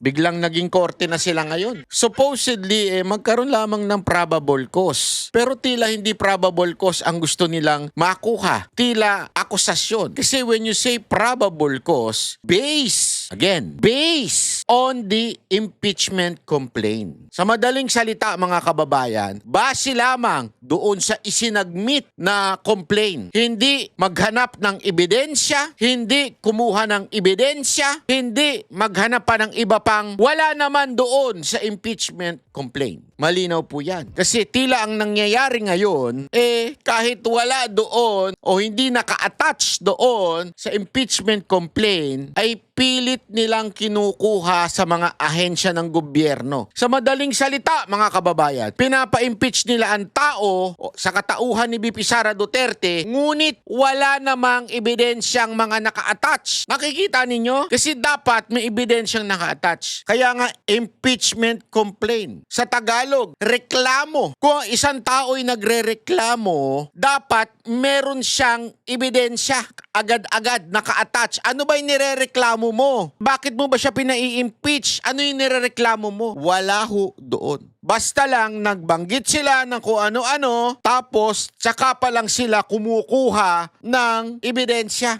Biglang naging korte na sila ngayon. Supposedly, magkaroon lamang ng probable cause. Pero tila hindi probable cause ang gusto nilang makuha. Tila akusasyon. Kasi when you say probable cause, based on the impeachment complaint. Sa madaling salita mga kababayan, base lamang doon sa isinagmit na complaint. Hindi maghanap ng ebidensya, hindi kumuha ng ebidensya, hindi maghanap pa ng iba pang wala naman doon sa impeachment complaint. Malinaw po yan. Kasi tila ang nangyayari ngayon, kahit wala doon o hindi naka-attach doon sa impeachment complaint, ay pilit nilang kinukuha sa mga ahensya ng gobyerno. Sa madaling salita, mga kababayan, pinapa-impeach nila ang tao sa katauhan ni VP Sara Duterte, ngunit wala namang ebidensyang mga naka-attach. Nakikita ninyo? Kasi dapat may ebidensyang naka-attach. Kaya nga, impeachment complaint. Sa Tagalog, reklamo. Kung isang tao ay nagre-reklamo, dapat meron siyang ebidensya agad-agad naka-attach. Ano ba yung nirereklamo mo? Bakit mo ba siya pinai-impeach? Ano yung nirereklamo mo? Wala ho doon. Basta lang nagbanggit sila ng kung ano-ano, tapos tsaka pa lang sila kumukuha ng ebidensya.